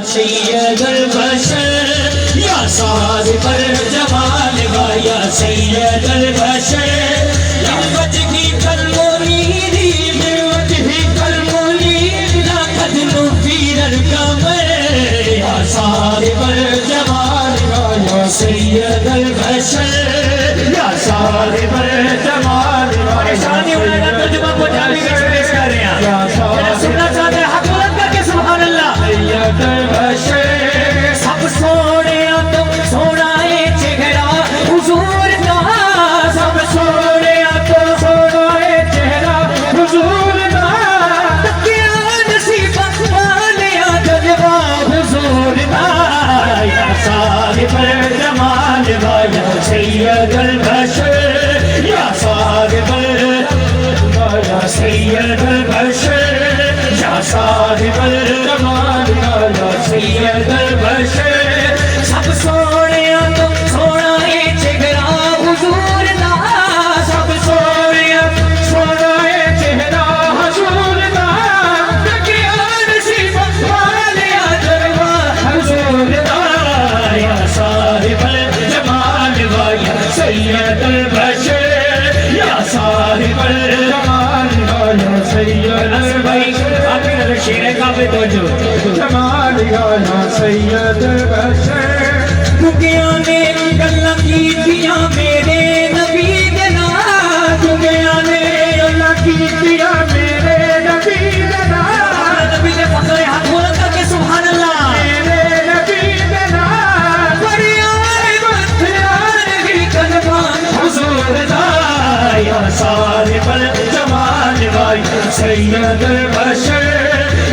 سید البشر یا صاحب الجمال یا سید البشر یا وجهی کالمنیر من وجهی کالمنیر لا تدنو فی القمر یا صاحب الجمال یا سید البشر یا صاحب الجمال پریشانی ہونے کا ترجمہ پنجابی میں پیش کر رہے ہیں میرا سننا چاہتے ہیں حق بلند کر کے سبحان اللہ سید البشر سب سونے تم سونا ہے چہرہ حضور کا سب سونے تم سونا ہے چہرہ حضور کا کیا نصیب والیا جذبہ حضور کا یا صاحب الجمال یا سید البشر یا صاحب یا سید البشر یا صاحب الجمال یا سید البشر سب سونے تم سونا ہے چہرہ حضور کا سب سونے سونا ہے چہرہ حضور کا کیا نصیب والیا جذبہ حضور کا یا صاحب الجمال یا سید البشر یا صاحب الجمال یا سید البشر آخر شیر کعبے توجہ جمال یا سید البشر دنیا نے اللہ کی دیا میرے نبی کے نام دنیا نے اللہ کی دیا میرے نبی کے نام نبی کے فخر حق بلند کر کے سبحان اللہ میرے نبی کے نام فریاد فریاد کی قدمان حضور دا یا صاحب الجمال یا سید البشر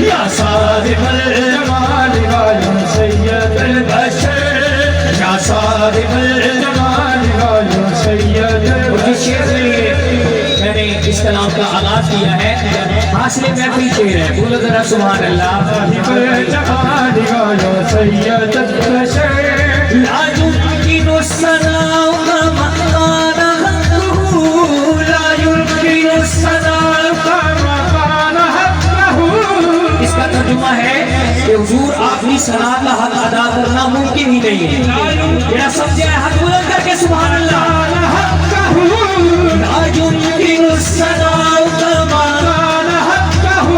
یا صاحب الجمال یا سید البشر یا صاحب الجمال یا سید البشر شعر کے لیے میں نے اس کلام کا آغاز کیا ہے حاصل محفل شعر ہے بولو ذرا سبحان اللہ صاحب الجمال یا سید البشر لا يمكن الثناء كما كان حقه لا يمكن الثناء كما كان حقه اس کا ترجمہ ہے کہ حضور آخری ثنا کا حق ادا کرنا ممکن ہی نہیں ہے میرا سمجھے حق بلند کر کے سبحان اللہ حقه لا يمكن الثناء كما كان حقه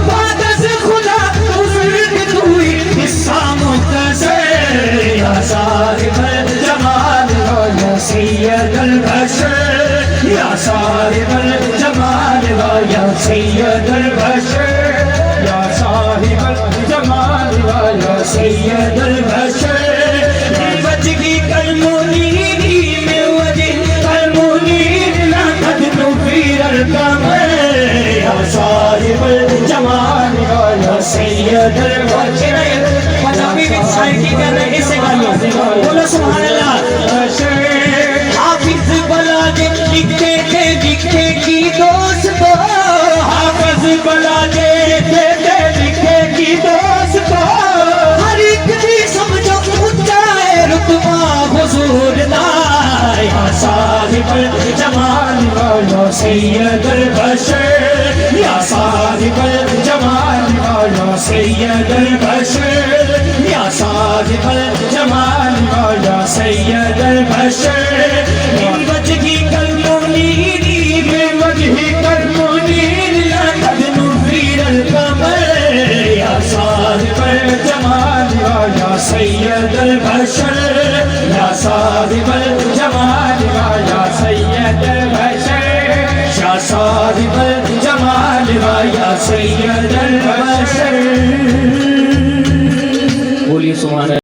بعد از خدا حضور کے توئی حصہ مختصر یا صاحب الجمال یا سید البشر یا صاحب الجمال یا سید البشر یا صاحب الجمال یا سید البشر من وجهی کالمنیر من وجهی کالمنیر لا تدنو فی القمر یا صاحب الجمال یا سید البشر پنجابی میں شاعری کر رہے ہیں اس سے گالیوں بولو سبحان اللہ حافظ بلادے لکھتے تھے لکھتے کی دوست حافظ بلادے لکھتے کی دوست ہر ایک بھی سمجھو اونچا ہے رتبہ حضور دا یا صاحب الجمال یا سید البشر یا صاحب الجمال یا سید البشر یا صاحب الجمال یا سید البشر من وجهی کالمنیر من وجهی کالمنیر لا تدنو فی القمر یا صاحب الجمال یا سید البشر یا صاحب الجمال یا سید البشر یا صاحب الجمال یا سید البشر بولیے سبحان اللہ